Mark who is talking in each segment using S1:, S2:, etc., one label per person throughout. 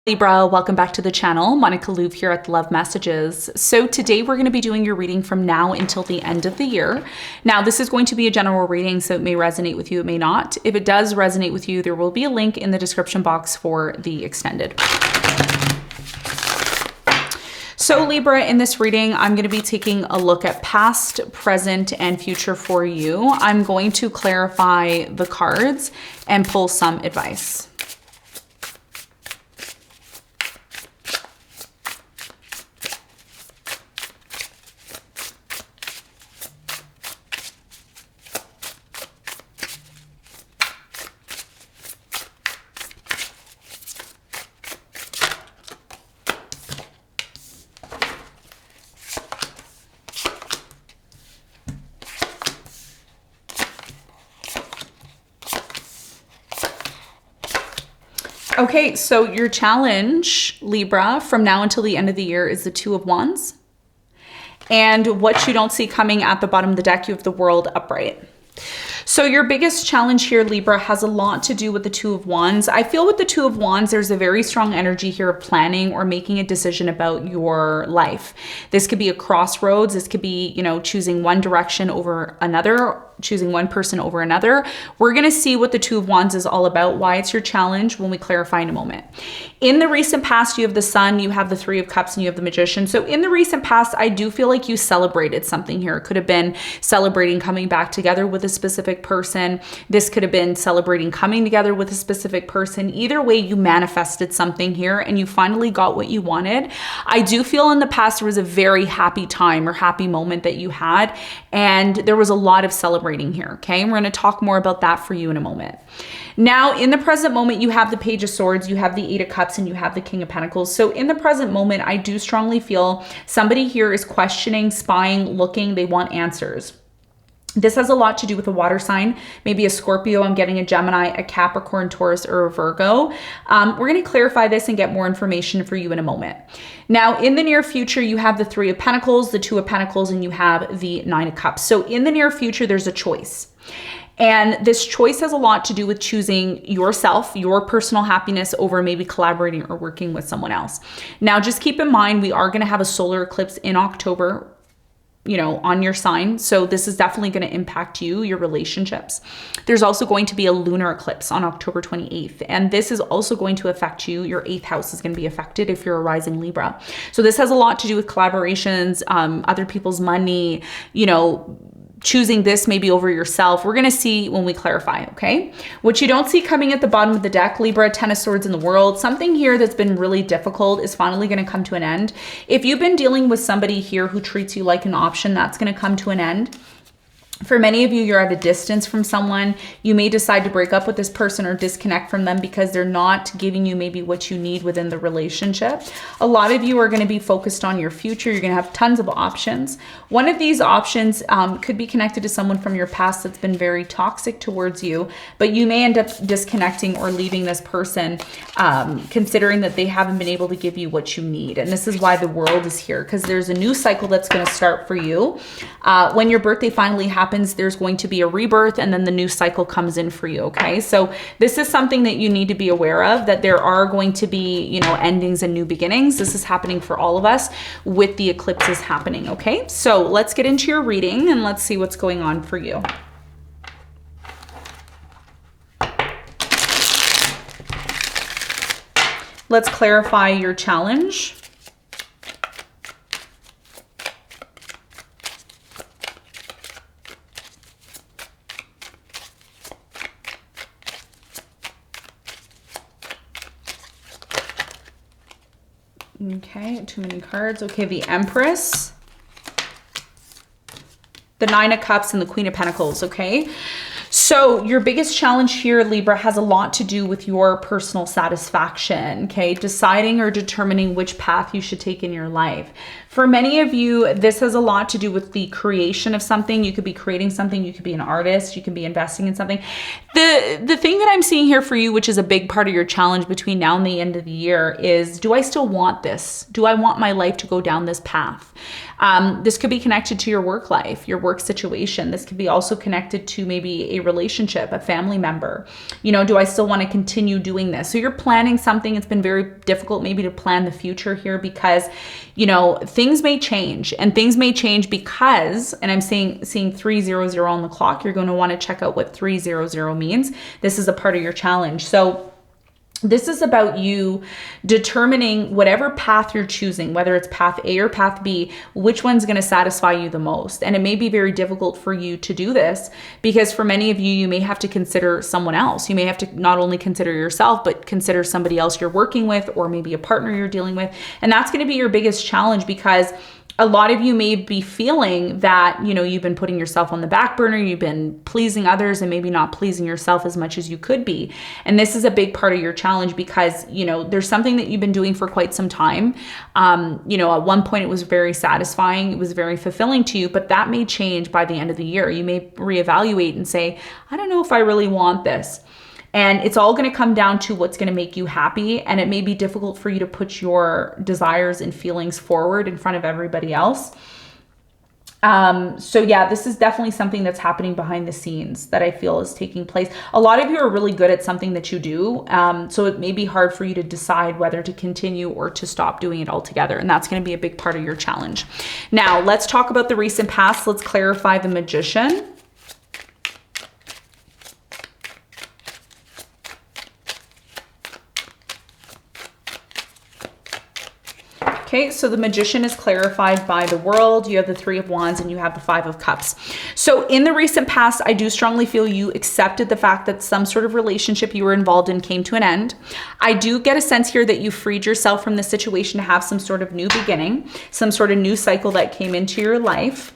S1: Libra, welcome back to the channel. Monica LUVE here at Love Messages. So today we're going to be doing your reading from now until the end of the year. Now this is going to be a general reading, so it may resonate with you, it may not. If it does resonate with you, there will be a link in the description box for the extended. So Libra, in this reading, I'm going to be taking a look at past, present, and future for you. I'm going to clarify the cards and pull some advice. Okay, so your challenge, Libra, from now until the end of the year is the Two of Wands. And what you don't see coming at the bottom of the deck, you have the World upright. So your biggest challenge here, Libra, has a lot to do with the Two of Wands. I feel with the Two of Wands, there's a very strong energy here of planning or making a decision about your life. This could be a crossroads. This could be, you know, choosing one direction over another, choosing one person over another. We're going to see what the Two of Wands is all about, why it's your challenge when we clarify in a moment. In the recent past, you have the Sun, you have the Three of Cups, and you have the Magician. So in the recent past, I do feel like you celebrated something here. It could have been celebrating coming back together with a specific person. This could have been celebrating coming together with a specific person. Either way, you manifested something here and you finally got what you wanted. I do feel in the past there was a very happy time or happy moment that you had, and there was a lot of celebrating here, okay? And we're going to talk more about that for you in a moment. Now, in the present moment, you have the Page of Swords, you have the Eight of Cups, and you have the King of Pentacles. So in the present moment, I do strongly feel somebody here is questioning, spying, looking, they want answers. This has a lot to do with a water sign, maybe a Scorpio, I'm getting a Gemini, a Capricorn, Taurus, or a Virgo. We're going to clarify this and get more information for you in a moment. Now, in the near future, you have the Three of Pentacles, the Two of Pentacles, and you have the Nine of Cups. So in the near future, there's a choice. And this choice has a lot to do with choosing yourself, your personal happiness over maybe collaborating or working with someone else. Now, just keep in mind, we are going to have a solar eclipse in October, you know, on your sign. So this is definitely going to impact you, your relationships. There's also going to be a lunar eclipse on October 28th. And this is also going to affect you. Your 8th house is going to be affected if you're a rising Libra. So this has a lot to do with collaborations, other people's money, you know, choosing this maybe over yourself. We're going to see when we clarify, okay? What you don't see coming at the bottom of the deck, Libra, Ten of Swords in the World, something here that's been really difficult is finally going to come to an end. If you've been dealing with somebody here who treats you like an option, that's going to come to an end. For many of you, you're at a distance from someone. You may decide to break up with this person or disconnect from them because they're not giving you maybe what you need within the relationship. A lot of you are going to be focused on your future. You're going to have tons of options. One of these options could be connected to someone from your past that's been very toxic towards you, but you may end up disconnecting or leaving this person considering that they haven't been able to give you what you need. And this is why the World is here, because there's a new cycle that's going to start for you. When your birthday finally happens, there's going to be a rebirth and then the new cycle comes in for you, okay? So this is something that you need to be aware of, that there are going to be, you know, endings and new beginnings. This is happening for all of us with the eclipses happening, okay? So let's get into your reading and let's see what's going on for you. Let's clarify your challenge. Okay, too many cards. Okay, the Empress, the Nine of Cups, and the Queen of Pentacles, okay? So your biggest challenge here, Libra, has a lot to do with your personal satisfaction, okay? Deciding or determining which path you should take in your life. For many of you, this has a lot to do with the creation of something. You could be creating something. You could be an artist. You can be investing in something. The thing that I'm seeing here for you, which is a big part of your challenge between now and the end of the year, is, do I still want this? Do I want my life to go down this path? This could be connected to your work life, your work situation. This could be also connected to maybe a relationship, a family member. You know, do I still want to continue doing this? So you're planning something. It's been very difficult maybe to plan the future here because, you know, things may change, and things may change because, and I'm seeing 300 on the clock. You're going to want to check out what 300 means. This is a part of your challenge. So this is about you determining whatever path you're choosing, whether it's path A or path B, which one's going to satisfy you the most. And it may be very difficult for you to do this because for many of you, you may have to consider someone else. You may have to not only consider yourself, but consider somebody else you're working with, or maybe a partner you're dealing with. And that's going to be your biggest challenge because a lot of you may be feeling that, you know, you've been putting yourself on the back burner, you've been pleasing others and maybe not pleasing yourself as much as you could be. And this is a big part of your challenge because, you know, there's something that you've been doing for quite some time. You know, at one point it was very satisfying, it was very fulfilling to you, but that may change by the end of the year. You may reevaluate and say, I don't know if I really want this. And it's all going to come down to what's going to make you happy. And it may be difficult for you to put your desires and feelings forward in front of everybody else. So yeah, this is definitely something that's happening behind the scenes that I feel is taking place. A lot of you are really good at something that you do. So it may be hard for you to decide whether to continue or to stop doing it altogether. And that's going to be a big part of your challenge. Now let's talk about the recent past. Let's clarify the Magician. Okay, so the Magician is clarified by the World. You have the Three of Wands and you have the Five of Cups. So in the recent past, I do strongly feel you accepted the fact that some sort of relationship you were involved in came to an end. I do get a sense here that you freed yourself from the situation to have some sort of new beginning, some sort of new cycle that came into your life.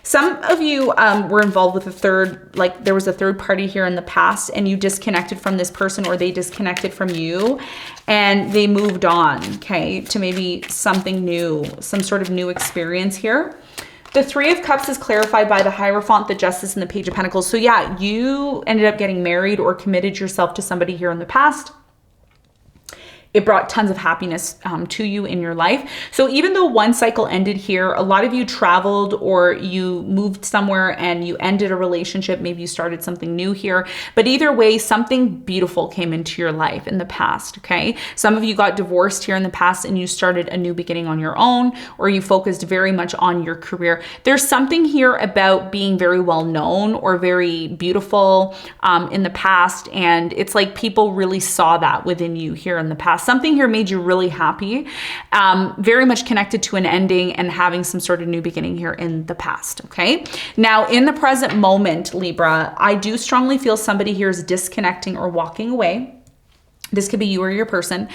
S1: Some of you were involved with a third, like there was a third party here in the past and you disconnected from this person or they disconnected from you and they moved on, okay, to maybe something new, some sort of new experience here. The Three of Cups is clarified by the Hierophant, the Justice, and the Page of Pentacles. So yeah, you ended up getting married or committed yourself to somebody here in the past. It brought tons of happiness to you in your life. So even though one cycle ended here, a lot of you traveled or you moved somewhere and you ended a relationship. Maybe you started something new here. But either way, something beautiful came into your life in the past, okay? Some of you got divorced here in the past and you started a new beginning on your own, or you focused very much on your career. There's something here about being very well known or very beautiful in the past. And it's like people really saw that within you here in the past. Something here made you really happy, very much connected to an ending and having some sort of new beginning here in the past, okay? Now, in the present moment, Libra, I do strongly feel somebody here is disconnecting or walking away. This could be you or your person.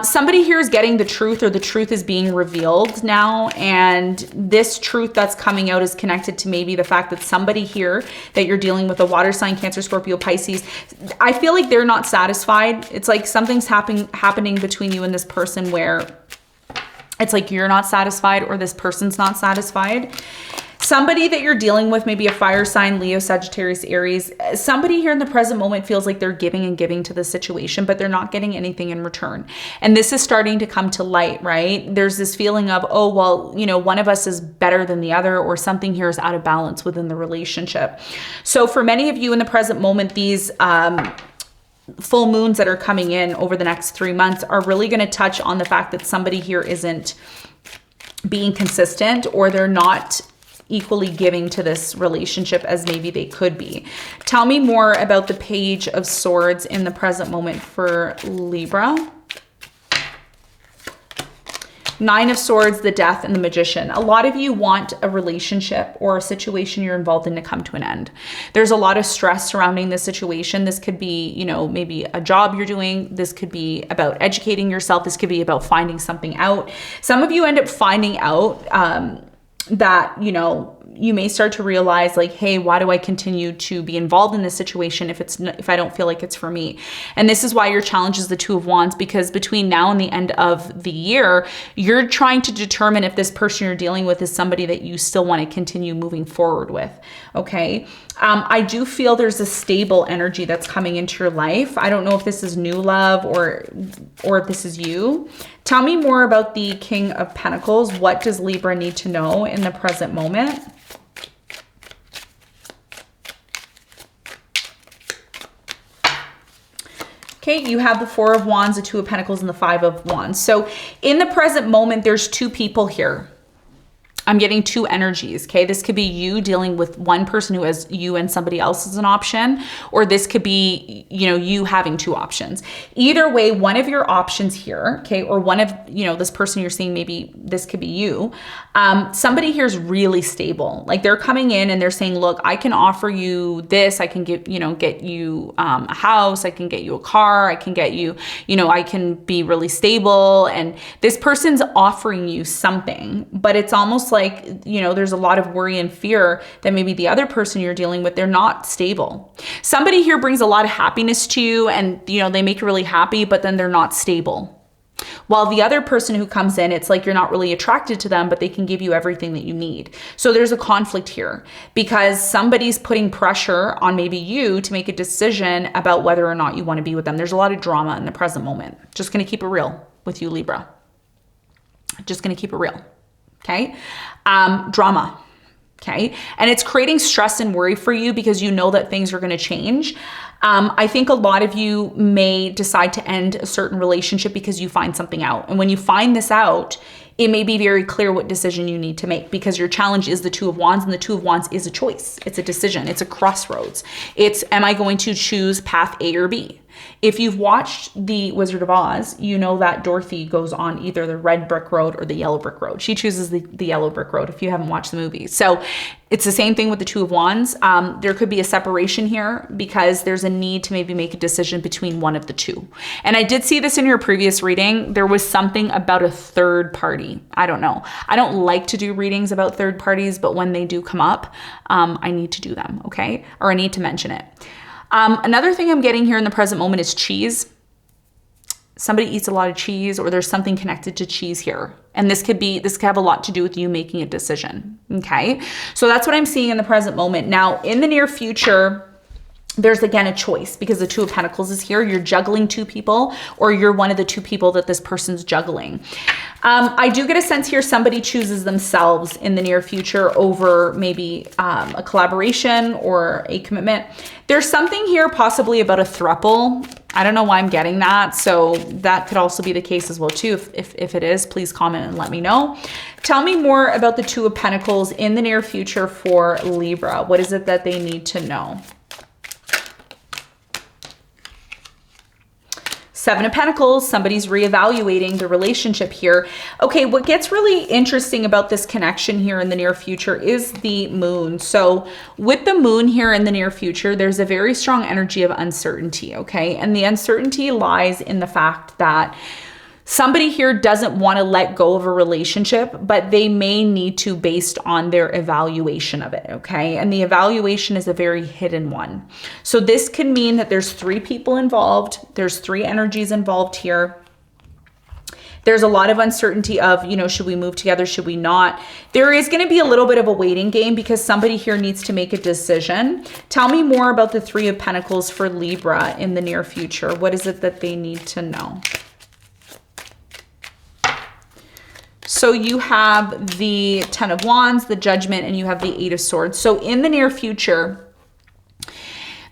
S1: Somebody here is getting the truth, or the truth is being revealed now. And this truth that's coming out is connected to maybe the fact that somebody here that you're dealing with, a water sign, Cancer, Scorpio, Pisces, I feel like they're not satisfied. It's like something's happening between you and this person where it's like you're not satisfied or this person's not satisfied. Somebody that you're dealing with, maybe a fire sign, Leo, Sagittarius, Aries, somebody here in the present moment feels like they're giving and giving to the situation, but they're not getting anything in return. And this is starting to come to light, right? There's this feeling of, oh, well, you know, one of us is better than the other, or something here is out of balance within the relationship. So for many of you in the present moment, these full moons that are coming in over the next 3 months are really going to touch on the fact that somebody here isn't being consistent, or they're not equally giving to this relationship as maybe they could be. Tell me more about the Page of Swords in the present moment for Libra. Nine of Swords, the Death, and the Magician. A lot of you want a relationship or a situation you're involved in to come to an end. There's a lot of stress surrounding this situation. This could be, you know, maybe a job you're doing. This could be about educating yourself. This could be about finding something out. Some of you end up finding out that, you know, you may start to realize like, hey, why do I continue to be involved in this situation if I don't feel like it's for me? And this is why your challenge is the Two of Wands, because between now and the end of the year, you're trying to determine if this person you're dealing with is somebody that you still want to continue moving forward with. Okay. I do feel there's a stable energy that's coming into your life. I don't know if this is new love or if this is you. Tell me more about the King of Pentacles. What does Libra need to know in the present moment? Okay, you have the Four of Wands, the Two of Pentacles, and the Five of Wands. So in the present moment, there's two people here. I'm getting two energies, okay? This could be you dealing with one person who has you and somebody else as an option, or this could be, you know, you having two options. Either way, one of your options here, okay, or one of, you know, this person you're seeing, maybe this could be you. Somebody here is really stable. Like they're coming in and they're saying, look, I can offer you this. I can get you a house. I can get you a car. I can get you, you know, I can be really stable. And this person's offering you something, but it's almost like, you know, there's a lot of worry and fear that maybe the other person you're dealing with, they're not stable. Somebody here brings a lot of happiness to you and, you know, they make you really happy, but then they're not stable. While the other person who comes in, it's like you're not really attracted to them, but they can give you everything that you need. So there's a conflict here because somebody's putting pressure on maybe you to make a decision about whether or not you want to be with them. There's a lot of drama in the present moment. Just going to keep it real with you, Libra. Just going to keep it real. Okay. Drama. Okay. And it's creating stress and worry for you because you know that things are going to change. I think a lot of you may decide to end a certain relationship because you find something out. And when you find this out, it may be very clear what decision you need to make because your challenge is the Two of Wands, and the Two of Wands is a choice. It's a decision. It's a crossroads. It's, am I going to choose path A or B? If you've watched The Wizard of Oz, you know that Dorothy goes on either the red brick road or the yellow brick road. She chooses the yellow brick road if you haven't watched the movie. So it's the same thing with the Two of Wands. There could be a separation here because there's a need to maybe make a decision between one of the two. And I did see this in your previous reading. There was something about a third party. I don't know. I don't like to do readings about third parties, but when they do come up, I need to do them, okay? Or I need to mention it. Another thing I'm getting here in the present moment is cheese. Somebody eats a lot of cheese, or there's something connected to cheese here. And this could have a lot to do with you making a decision. Okay. So that's what I'm seeing in the present moment. Now in the near future, there's again a choice because the Two of Pentacles is here. You're juggling two people, or you're one of the two people that this person's juggling. I do get a sense here somebody chooses themselves in the near future over maybe a collaboration or a commitment. There's something here possibly about a throuple. I don't know why I'm getting that. So that could also be the case as well too. If it is, please comment and let me know. Tell me more about the Two of Pentacles in the near future for Libra. What is it that they need to know? Seven of Pentacles, somebody's reevaluating the relationship here. Okay, what gets really interesting about this connection here in the near future is the moon. So with the moon here in the near future, there's a very strong energy of uncertainty, okay? And the uncertainty lies in the fact that somebody here doesn't want to let go of a relationship, but they may need to based on their evaluation of it, okay? And the evaluation is a very hidden one. So this can mean that there's three people involved. There's three energies involved here. There's a lot of uncertainty of, you know, should we move together? Should we not? There is going to be a little bit of a waiting game because somebody here needs to make a decision. Tell me more about the Three of Pentacles for Libra in the near future. What is it that they need to know? So you have the Ten of Wands, the Judgment, and you have the Eight of Swords. So in the near future,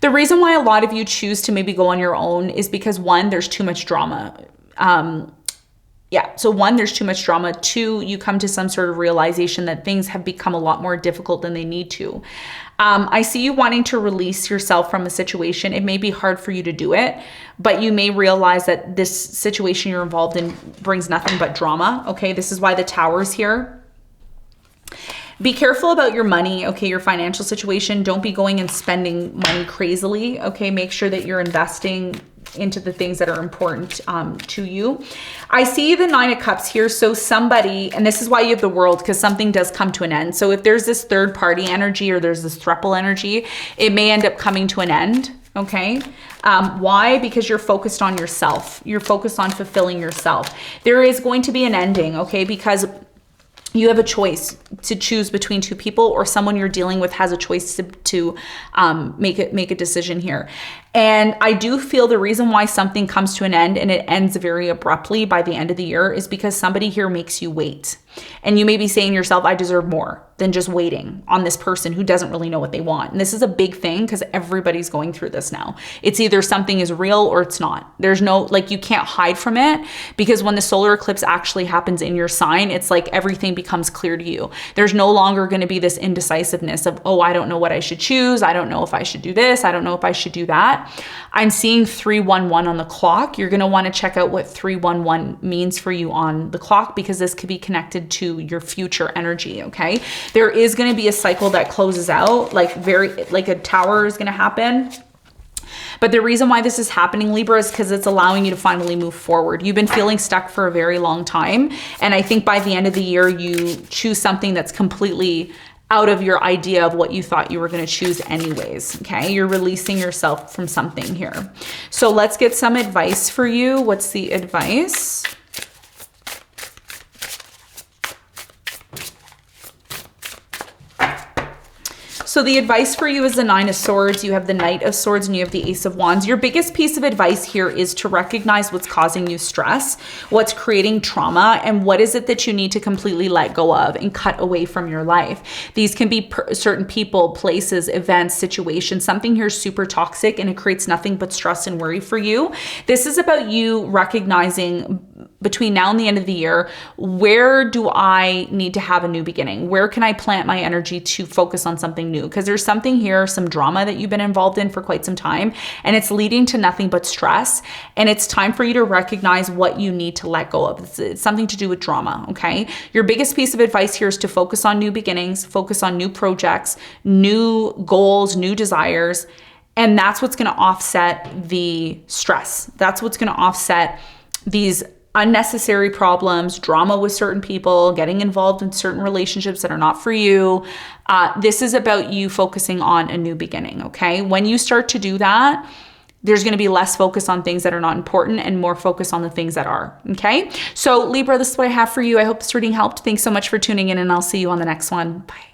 S1: the reason why a lot of you choose to maybe go on your own is because one, there's too much drama. So one, there's too much drama. Two, you come to some sort of realization that things have become a lot more difficult than they need to. I see you wanting to release yourself from a situation. It may be hard for you to do it, but you may realize that this situation you're involved in brings nothing but drama. Okay, this is why the Tower is here. Be careful about your money, okay, your financial situation. Don't be going and spending money crazily, okay? Make sure that you're investing into the things that are important to you. I see the 9 of Cups here. So somebody, and this is why you have the World, because something does come to an end. So if there's this third party energy or there's this throuple energy, it may end up coming to an end. Okay. Why? Because you're focused on yourself. You're focused on fulfilling yourself. There is going to be an ending. Okay. Because you have a choice to choose between 2 people, or someone you're dealing with has a choice to make a decision here. And I do feel the reason why something comes to an end and it ends very abruptly by the end of the year is because somebody here makes you wait. And you may be saying to yourself, I deserve more than just waiting on this person who doesn't really know what they want. And this is a big thing because everybody's going through this now. It's either something is real or it's not. There's no, like, you can't hide from it, because when the solar eclipse actually happens in your sign, it's like everything becomes clear to you. There's no longer going to be this indecisiveness of, oh, I don't know what I should choose. I don't know if I should do this. I don't know if I should do that. I'm seeing 311 on the clock. You're going to want to check out what 311 means for you on the clock, because this could be connected to your future energy. Okay. There is going to be a cycle that closes out, like a tower is going to happen. But the reason why this is happening, Libra, is because it's allowing you to finally move forward. You've been feeling stuck for a very long time. And I think by the end of the year, you choose something that's completely out of your idea of what you thought you were going to choose anyways. Okay. You're releasing yourself from something here. So let's get some advice for you. What's the advice? So the advice for you is the 9 of Swords. You have the Knight of Swords and you have the Ace of Wands. Your biggest piece of advice here is to recognize what's causing you stress, what's creating trauma, and what is it that you need to completely let go of and cut away from your life. These can be certain people, places, events, situations. Something here is super toxic and it creates nothing but stress and worry for you. This is about you recognizing between now and the end of the year, where do I need to have a new beginning? Where can I plant my energy to focus on something new? Because there's something here, some drama that you've been involved in for quite some time, and it's leading to nothing but stress. And it's time for you to recognize what you need to let go of. It's something to do with drama, okay? Your biggest piece of advice here is to focus on new beginnings, focus on new projects, new goals, new desires. And that's what's going to offset the stress. That's what's going to offset these unnecessary problems, drama with certain people, getting involved in certain relationships that are not for you. This is about you focusing on a new beginning, okay? When you start to do that, there's going to be less focus on things that are not important and more focus on the things that are, okay? So Libra, this is what I have for you. I hope this reading helped. Thanks so much for tuning in, and I'll see you on the next one. Bye.